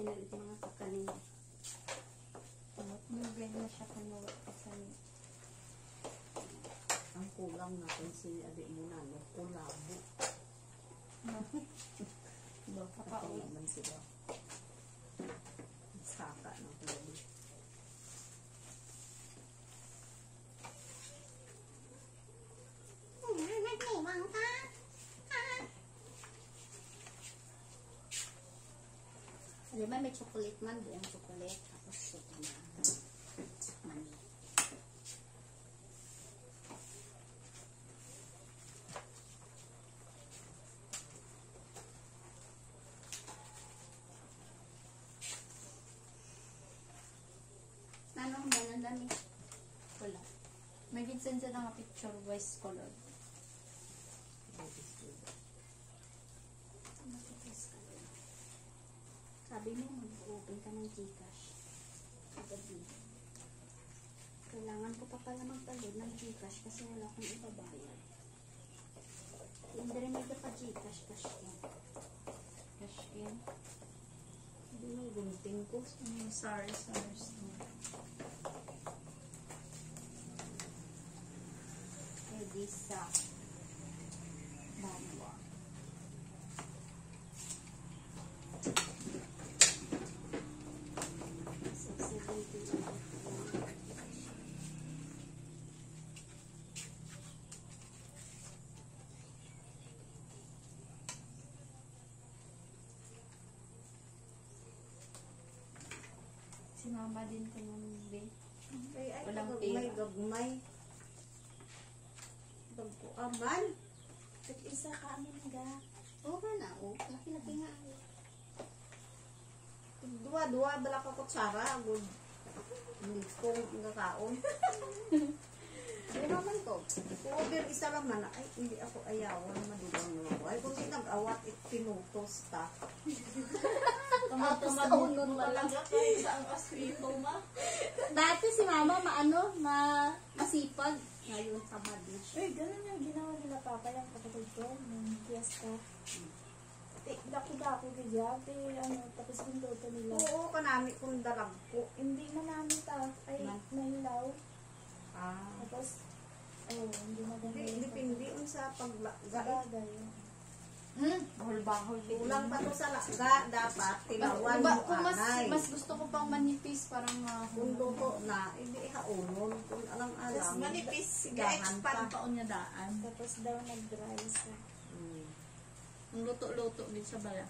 nalit mga kakanin. Nagay na siya kanuwat kasi ang kulang natin si adik mo na, no? Kulabo. Baka naman sila. Saka ng kulabo. Di ba may chocolate man, buong chocolate, tapos ito na mani. Ano ba ang dami? Wala. May ginsan sa nga picture wise color. Sabi mo, mag-open ka ng Gcash. Gabi. Kailangan ko pa pala magpalod ng Gcash kasi wala akong ibabayad. Hindi rin may pa Gcash, cash in. Cash in. Hindi may gunting ko. Sorry. Visa. Banwa. Sinama din ko ng bay. Ay, Walang gagmay. Aman. Isa ka amin nga. Oo nga na. Laki-laki nga. Dua-dua bala ka kutsara. Good. Kung ngakaon. Hindi naman to. Order isa lang man. Ay, hindi ako ayawan. Madugang naman ko. Ay, kung di nag-awat, pinutos ta. Tapos kaunod Talaga kayo sa ang aswito, ma. Dati si mama masipag. Ngayon tamad na siya. Uy, ganun yung ginawa nila papa yung kapatid ko, ng fiesta. Dako-dako ka dyan, tapos yung luto nila. Oo, kanami kong darag ko. Hindi na namin ay nahilaw. Tapos, hindi maganda yung Depende sa paglagay. bagay. Bahol-bahol. Kulang pa to sa laga. Dapat tilawan mo anay. Mas gusto ko pang manipis, parang Kung luto na, hindi haunon. Kung alang-alang. Tapos manipis, gahan ga-expand pa. pa niya daan. Tapos daw nag-dry siya. ang luto-luto din sa bala.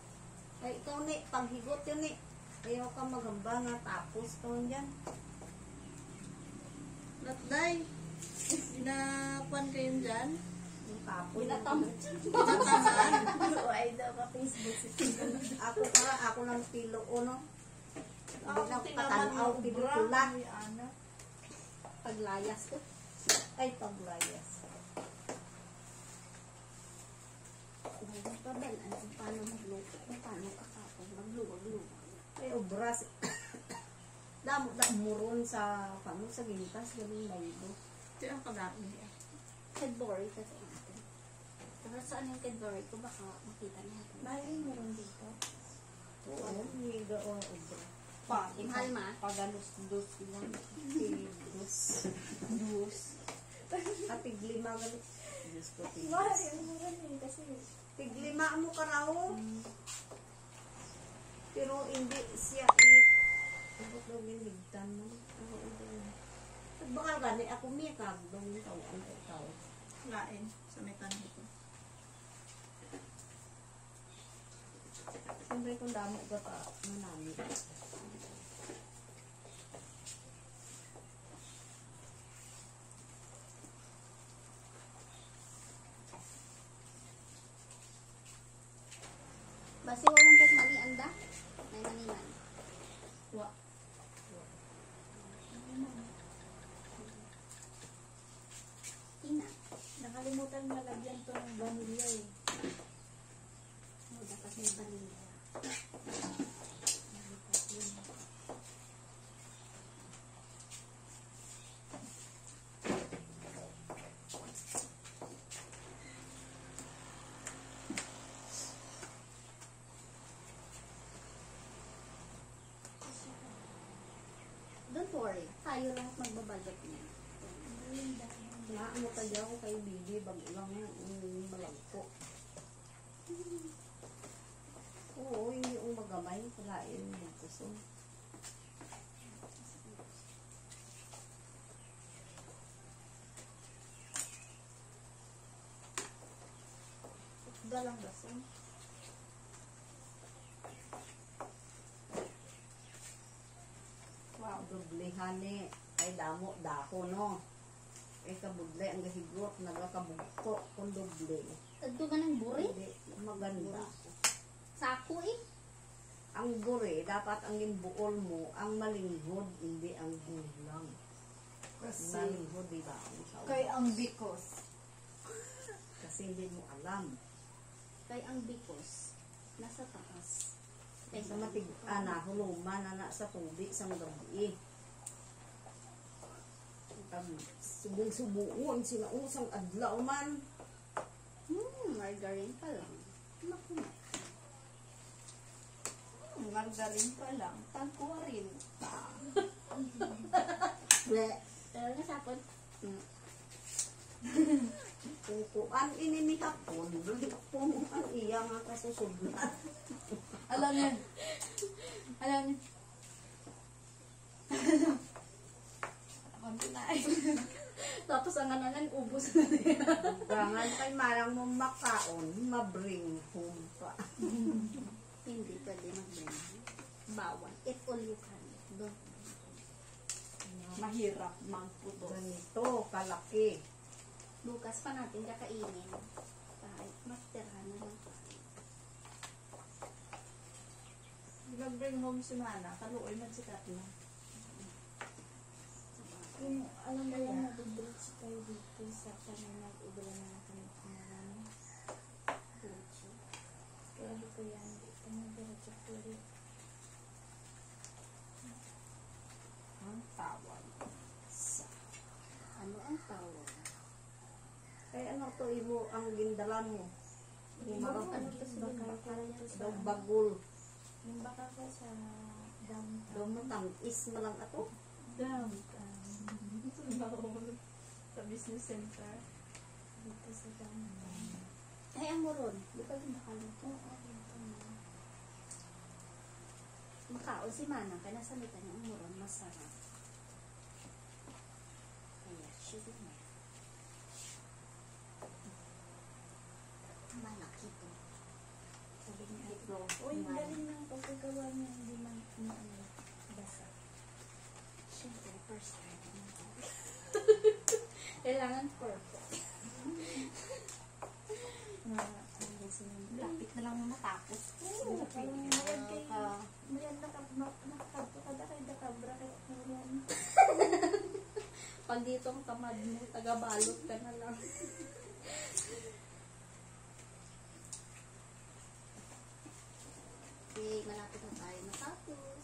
Ay, ikaw ni, paghigot yun ni. Ayaw ka magamba nga tapos ito dyan. Natday, pinakuan kayo dyan? Yung tapon. Pinataman. Ay daw ka Facebook si Tito. Ako ng pilo no. Ako Hindi na tinaman patanaw yung pilikula. Ana. Paglayas ko. Ay, paglayas. Bago pa ba? Kung paano magluto? Kung paano kakapag magluwag-luwag. Ay, obras. Damo muron sa sa gintas. Galing laydo. Ito ang kagain niya. Cadbury kasi natin. Pero saan yung Cadbury ko? Baka makita natin. Maling meron dito. Oo, higa o obra. Mahal ma? Pagalus-dus lang. Dus. Tig-lima galit. Diyos ko, Mahal tigis. yung meron eh. Kasi Tig-lima mo karaw. Pero hindi siya Abot daw ginigtan mo. Bakal gani ako may kagdong tao ang tao. Lain sa mekaniko ko. Siyempre kung damo ka pa manami. Basi walang kahit mali anda. May maniman. wa. Ina. Nakalimutan malagyan to ng vanilla eh. Dapat may vanilla. worry. Tayo lahat magbabudget niya. Ano tayo ako kay Bibi, bago lang yan, malagpo. Oo, hindi yung magamay, palain yung magkuso. Dalang bason. Wow, doblehan ni. Ay damo, dako no. Ay kabudle, ang gahigot, nagakabugto, kung doble. Tagto ka ng buri? Hindi, maganda. Sako eh. Ang buri, dapat ang ginbuol mo, ang malinghod, hindi ang gulang. Kasi, Malinghod, di ba? kay ang bikos. Kasi hindi mo alam. Kay ang bikos, nasa taas. Kay Sa matig, huluman, sa tubig, sa gabi. Subong-subuon, sinausang adlaw man. Margarine pa lang. Naku na. Margarine pa lang. Tangkuwarin. Pero nasapon. Kukuan ini ni hapon, pumuan iya nga kasusublan. Alam niya. Alam niya. Kinain. Tapos ang ananan, ubos na niya. Gangan kay marang mo makaon, mabring home pa. Hindi pwede mag-bring. Bawal. If all you can. Don't. Mahirap magputos. Ganito, kalaki. Bukas pa natin kakainin. Kahit magtirahan na lang tayo. Nag-bring home si Mana. Kaluoy man si Katla. Yung, alam mo yan, nag-bridge tayo dito sa kami nag-ubala na kami kumalan. Kaya dito yan, dito nag-diretso tuloy. Ang tawag. Ano ang tawag? Kaya ano to imo ang gindala mo? Ano to sa bakal? Daw bagol. Yung baka ko sa downtown. Daw matamis na lang ato. Downtown. Sa business center. Dito sa downtown. Ay, ang moron. Di ba yung bakal nito? Makaon si Manang. Kaya nasalita niya ang moron. Masarap. Kaya, sugar na. Malaki to. Sabi niya, ito. Uy, galing ng pagkagawa niya. Hindi man basa. Siyempre, first time. Kailangan perfect. Lapit na lang matapos. Pag dito ang tamad mo, taga-balot ka na lang. Okay, malapit na tayo matapos.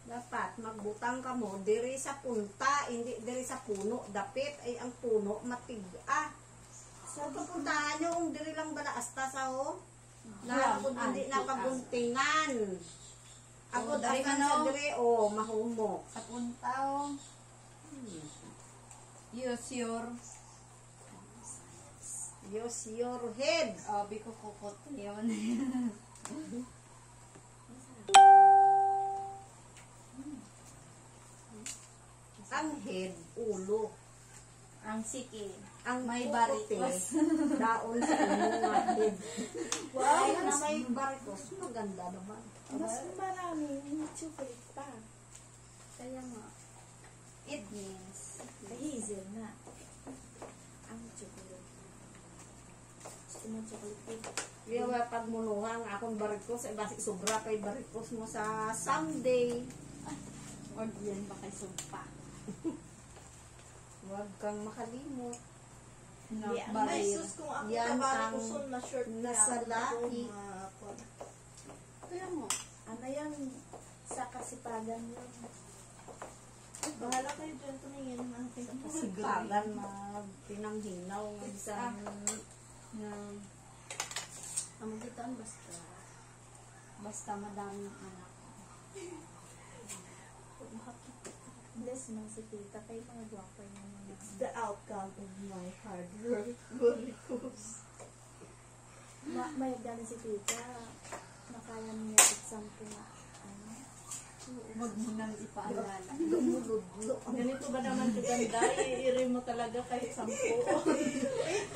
Dapat magbutang ka mo diri sa punta, hindi diri sa puno. Dapit ay ang puno matiga. So pupuntahan nyo kung diri lang bala asta sa ho. Lalo kung hindi nakabuntingan. Ako dahil sa diri o mahumok. Sa puntaw. Use your head. biko kukot yun. Ang head, ulo. Ang siki. Ang May pukote, barikos. daon sa imo nga head. Wow, Ay, na may barikos. Maganda naman. Mas maraming chocolate pa. Kaya nga, It means hazel na. Ang chocolate. Gusto mo chocolate? Yung pagmunuhang akong barikos, ay basi sobra kay barikos mo sa someday. or yan ba kay sumpa? Huwag kang makalimot. No, Ay, baril. sus, kung ako Yan tabari ang ko son na shirt nasa lahi. Kaya mo, Ano yan? Sa kasipagan yun. Bahala kayo dyan. Tumingin ng aking Kasigaran na pinanghinaw ng isang Ang magitaan basta madami ng anak. Bless mo si tita. Kayo mga guwapo yung mga. It's the outcome of my hard work. Goricos. May galing si tita. Nakaya niya exam ko na. Huwag mo nang ipaalala. Lumuludlo. Ganito ba naman kaganda? Iiri mo talaga kahit 10.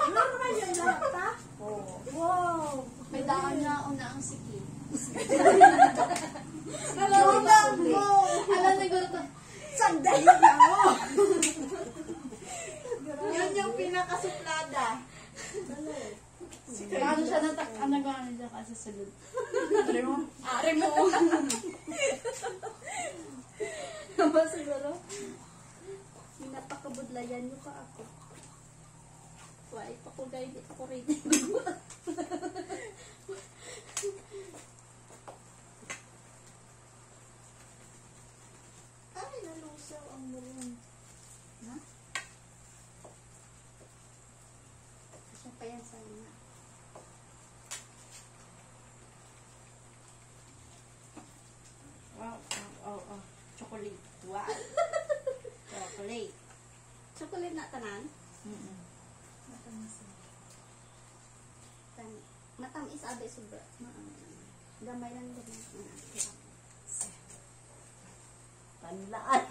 Ano naman yung lahat, ha? Oo. Wow! May daan na una ang sikip. Alam mo! Alam na gusto. Sandali na mo! Yun yung pinakasuplada. Paano siya ano gano'n siya kasi sulod. Ari mo? Ari mo! Naman siguro. Pinapakabudlayan niyo pa ako. Why pa ko guide ako ready. Ay, nalusaw ang mulong. Ha? Siya pa yan sa inyo. Wow. Oh. Chocolate. Wow. Chocolate. Chocolate na tanan. Matamis. Matamis abe sobra. Gamay lang din. Tandaan.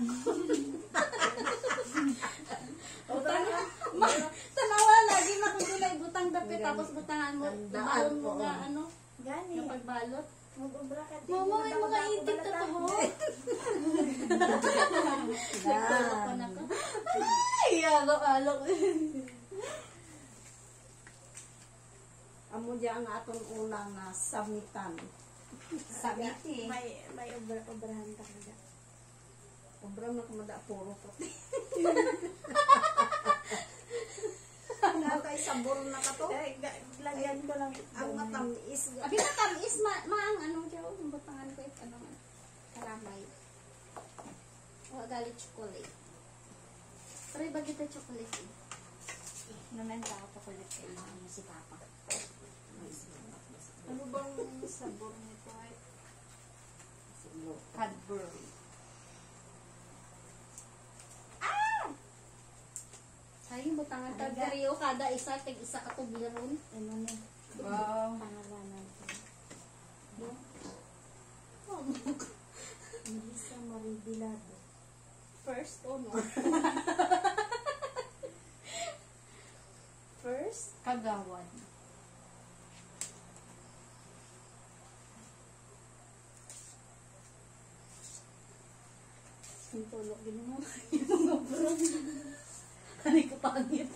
Tanawa lagi na kung gulay butang dapit tapos butangan mo. Tandaan Ibalon mo ko. nga ano. Gani. Yung pagbalot. Mag-ubra ka. Mama, may mga itik na to mo. Nagbalot ko na ko. Ay, alok. Amo diya ang atong unang samitan. Samiti. May obrahan talaga. Obra na kumada puro po. Nakay sabor na ka to. Lagyan ko lang. Ang matamis. Abi na tamis maang ano diyo, butangan ko it ano karamay. O galit chocolate. Pero iba kita chocolate eh. Naman daw chocolate kayo ano si Papa. Ano bang sabor nito? Ay, Cadbury. Sayang butangan ta Dario kada isa tag isa ka tubiron. ano na. Wow. Pangalanan ko. Oh, Melissa Maribilado. first o no? First, Kagawan. Yung tulog din mo. Yung mga bro. Kanay ko pangit.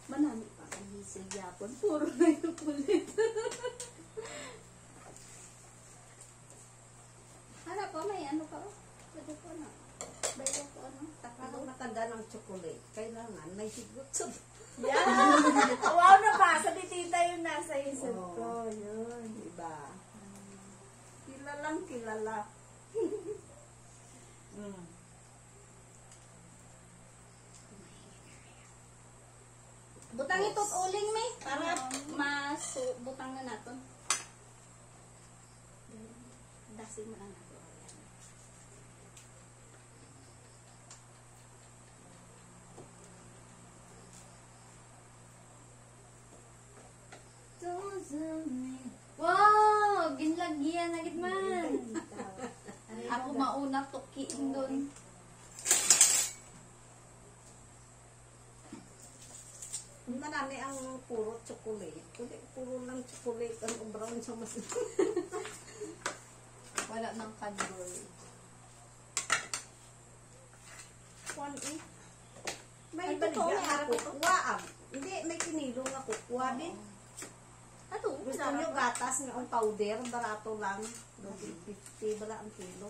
Manami pa kami sa Japon. Puro na yung kulit. Harap pa, may ano pa. Pwede ko na. Bayo ko ano. Para Takalo. matanda ng chocolate, kailangan may higot sa yan! Wow na pa! Sa titita yung nasa isip Oo. ko. Yun. diba? Kilalang kilala. Butang ito uling may. Para butang na natin. Dasin mo lang natin. Wow! Ginlagyan na man. Ako mauna tukiin doon. Marami ang puro chocolate. Puro lang chocolate ang brown sa mas. Wala ng Cadbury. Kwan eh. May Ay, baligya totoo, may nga harap ito. kukuha. Hindi, may kinilo nga kukuha din. Ato, Gusto nyo gatas nga ang powder, barato lang. 50 bala ang kilo.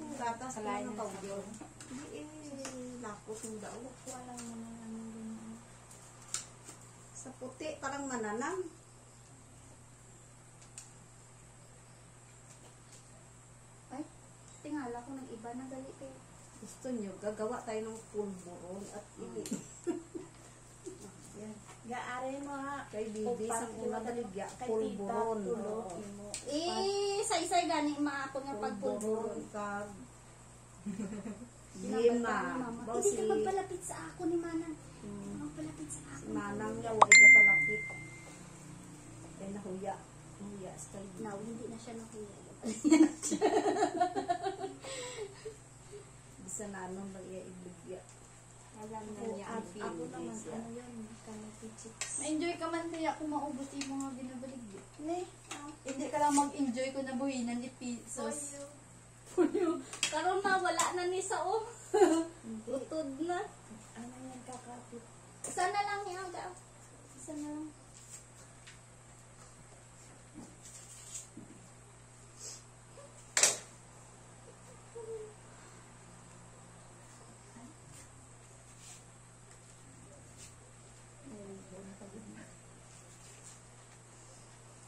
Yung gatas Kalay lang ang ng powder. Hindi lakos yung daw. Walang naman ano ganyan. Sa puti, parang mananang. Ay, ako ng iba na gali kayo. Gusto nyo, gagawa tayo ng pulburon at ini. Yan. Gaari mo ha. Kay Bibi, sa una baligya, Kay pulburon. tita, tulog. Oo. Imo. Isa-isa gani maapon nga pagpulburon. Pulburon ka. Hindi Lima. ka magpalapit sa ako ni Manang. Magpalapit sa ako. Manang niya, wala ka palapit. Kaya nahuya. Nahuya, style. Now, hindi na siya nakuya. Bisa na anong lang iya ibigya. Alam na Ako, niya. ako naman, siya. ano yun, kanati chicks. Ma-enjoy ka man kaya kung maubos yung mga binabaligya. Ne, Hindi ka lang mag-enjoy kung nabuhinan ni Pisos. Karon na, wala na ni Sao. Utod na. ano yan, kakapit. Isa na lang yan. Isa na lang.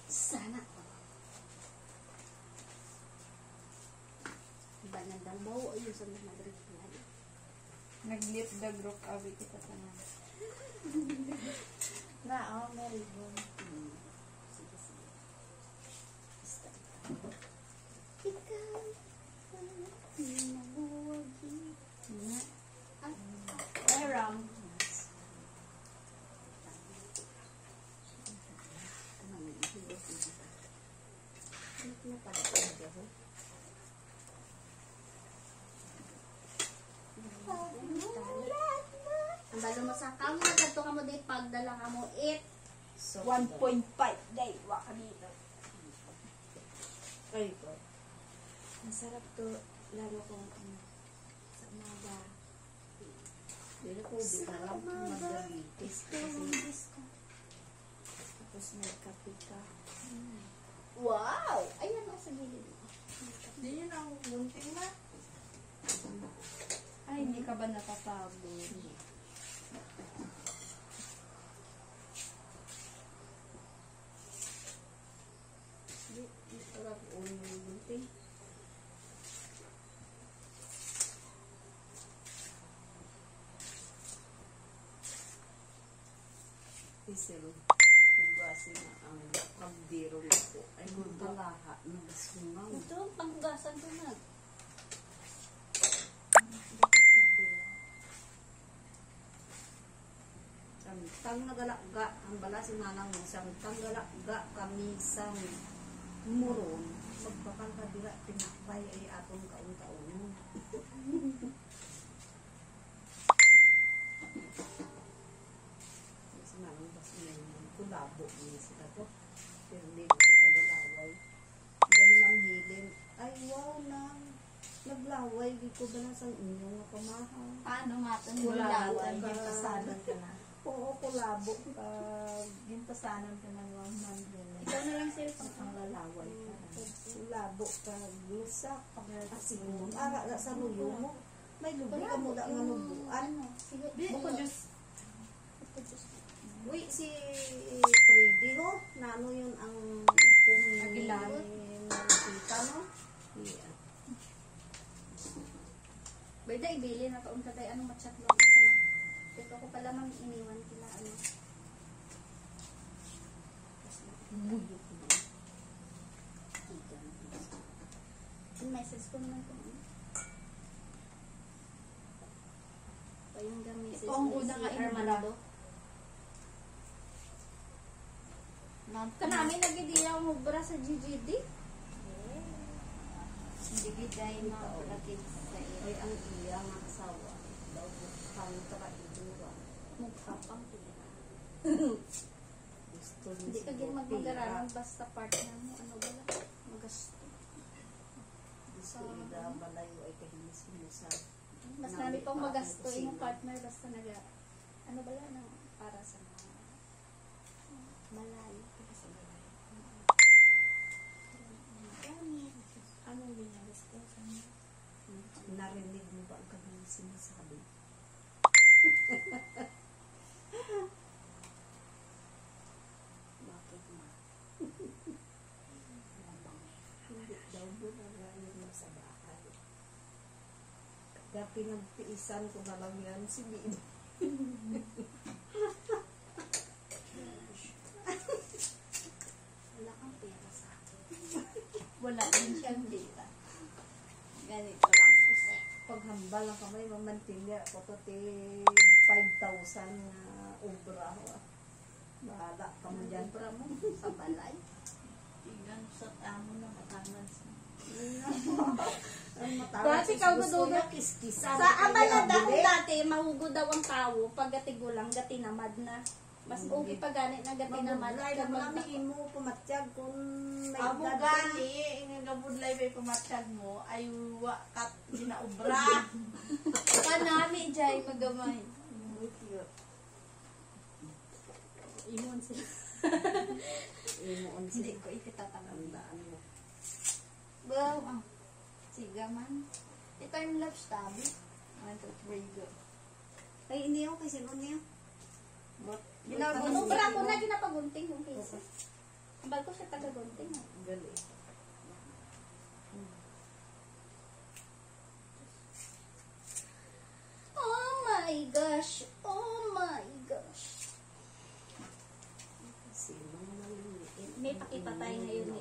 Sana. Iba na daw bawo ayun sa mga nagreklamo. Nag-lit the group abi kita tanan. Na, oh, Mary Boone. Sige, sige. Basta. Ikaw ang nabuwagi na at Aram. ang balo mo sa kamo kadto kamo di pagdala kamo it 1.5 day, waka dito. Ay, ito. Masarap to, lalo kung sa umaga. Dili ko di alam kung magalitis kasi Tapos may kape ka. wow ayan o sa gilid Hindi yun ang bunting na. Ay, hindi ka ba napapagod? sarap ulo ng bunting. Isero. Hugasin na ang kabdiro ko. Ay, magkalaha ng basungaw. ito panghugasan ko na Samtang nagalakga, ang bala si nanang mo, samtang galakga kami sa muron, magpakal ka dila, pinakbay ay atong kaun-kaun. Si nanang basta yun, kulabo niya sila to. Pero hindi ko kagalaway. Dali mang hilin, ay wow nang, naglaway, di ko ba nasa inyong pamahal. paano nga ito Wala nilaway ka. Gintasanan ka na. Oo, kulabo. Gintasanan ka na ng mandyan. ikaw na lang sir Ang lalaway ka na. Labo ka, lusak, asin, ara na sa luyo mo. May lubi ka mo na nga nubuan. ano sige Buko Diyos. Uy, si Freddy ho, na ano yun ang pumi Aguilar. ni Marikita, no? Yeah. Berda ibili na kaunta tayo anong matchat lang isa na ito ko pala mang iniwan kila ano Buyok mo. yung message ko naman kung ano pa yung message Ito ang ni unang si kainula. Armando kanami nagidiyaw mo bra sa GGD hindi giday mapalagid sa iyo Ay, ang iya nga asawa. Daw, kang kakaidura. mukapang pila Gusto hindi ka gin magmagaranon basta partner mo ano ba lang magasto Gusto ida, balayo ay kahilis mo sa mas nami pang magasto yung partner basta naga ano ba lang ng para sa mga malayo para sa malayo Anong ginagasto sa mga? narinig mo ba ang kanyang sinasabi? Bakit ma? Hindi daw mo na ngayon mo sa bahay. pinagtiisan ko na lang yan si Bibi. Wala kang pera sa akin. Wala din siyang data. Ganito lang siya. Paghambal lang kamay, mamantilya ko to 5,000 na ubra. Bahala ka mo dyan. Sobra mo sa balay. Tingnan sa tamo na matangan sa. Dati ikaw gudugot. Kiskisan. Sa amala dahon dati, mahugod daw ang tao pag gatigulang gatinamad na. Mas okay pa ganit na gatinamad. Mabudlay na malamiin mo pumatsyag kung may Amo edad ka. gani, nga gabudlay may pamatsyag mo, ay wa kat ginaubra. Kanami, Jai, magamay. Imon sila. Imoon Hindi sila. ko ititatanganda. Tandaan mo. Wow, siga man. Ito yung love stab. 1, 2, 3, go. Ay, hindi ako kasi ano niya. Ginagunting. Sobra ko na ginapagunting yung case. Ambal ko siya taga-gunting. Gali. Oh my gosh. Oh my gosh. Sino maliliit? May pakipatay ngayon